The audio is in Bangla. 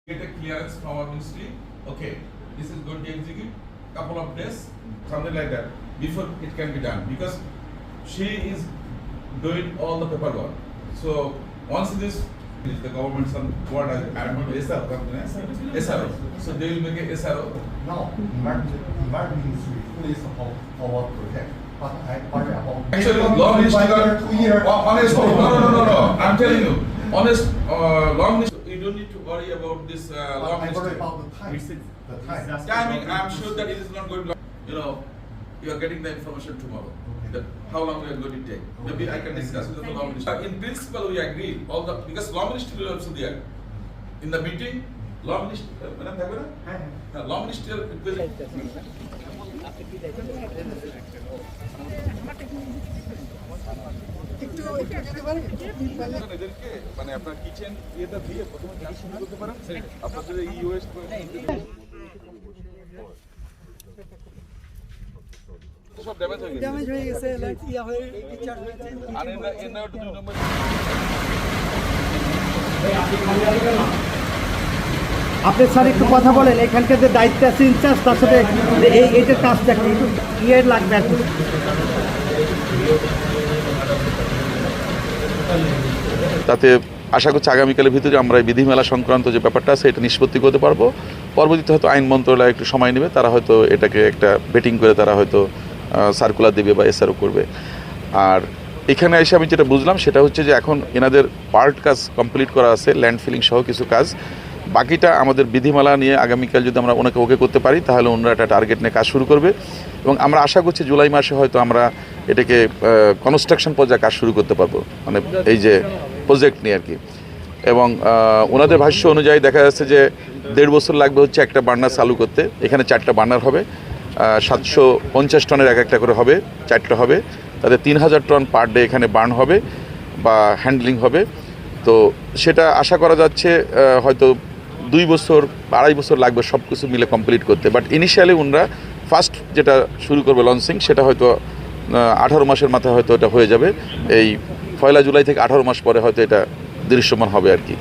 get a clearance from our ministry. Okay, this is going to execute couple of days, something like that, before it can be done, because she is doing all the paperwork. So once this is the government some what I don't know SRO company, SRO. So they will make a SRO. No, environment ministry is our project. But I worry about Actually, law ministry got 2 years. honest. No. I'm telling you, honest. Law ministry. You don't need to worry about this law I worry ministry. about the time. The time. Timing, I'm sure that it is not going to. You are getting the information tomorrow. That how long we are going to take. Maybe I can discuss with the law minister. In principle, we agree. Because law ministry will also there. In the meeting, law ministry. Law ministry will. এদেরকে মানে আপনার কিচেন এটা দিয়ে প্রথমে কাজ শুরু করতে পারেন আপনাদের এই ইউএস সব ড্যামেজ হয়ে গেছে লাইট ইয়া হয়ে রিচার্জ হয়েছে আর এনা 2 নম্বর আপনি স্যার একটু কথা বলেন এখানকার যে দায়িত্ব আছে ইনচার্জ তার সাথে এইটার কাজটা একটু ক্লিয়ার লাগবে আর কি। তাতে আশা করছি আগামীকালের ভিতরে আমরা এই বিধিমেলা সংক্রান্ত যে ব্যাপারটা আছে এটা নিষ্পত্তি করতে পারবো। পরবর্তীতে হয়তো আইন মন্ত্রণালয় একটু সময় নেবে, তারা হয়তো এটাকে একটা বেটিং করে তারা হয়তো সার্কুলার দেবে বা এসআরও করবে। আর এখানে এসে আমি যেটা বুঝলাম সেটা হচ্ছে যে এখন এনাদের পার্ট কাজ কমপ্লিট করা আছে, ল্যান্ড ফিলিং সহ কিছু কাজ, বাকিটা আমাদের বিধিমালা নিয়ে আগামীকাল যদি আমরা ওনাকে ওকে করতে পারি তাহলে ওনারা একটা টার্গেট নিয়ে কাজ শুরু করবে এবং আমরা আশা করছি জুলাই মাসে হয়তো আমরা এটাকে কনস্ট্রাকশন পর্যায়ে কাজ শুরু করতে পারবো, মানে এই যে প্রজেক্ট নিয়ে আর কি। এবং ওনাদের ভাষ্য অনুযায়ী দেখা যাচ্ছে যে 1.5 বছর লাগবে হচ্ছে একটা বার্নার চালু করতে। এখানে 4টা বার্নার হবে, 750 টনের একটা করে হবে, 4টা হবে, তাতে 3000 টন পার ডে এখানে বার্ন হবে বা হ্যান্ডলিং হবে। তো সেটা আশা করা যাচ্ছে হয়তো 2 বছর 2.5 বছর লাগবে সব কিছু মিলে কমপ্লিট করতে। বাট ইনিশিয়ালি ওনারা ফার্স্ট যেটা শুরু করবে লঞ্চিং সেটা হয়তো 18 মাসের মাথায় হয়তো এটা হয়ে যাবে। এই 1 জুলাই থেকে 18 মাস পরে হয়তো এটা দৃশ্যমান হবে আর কি।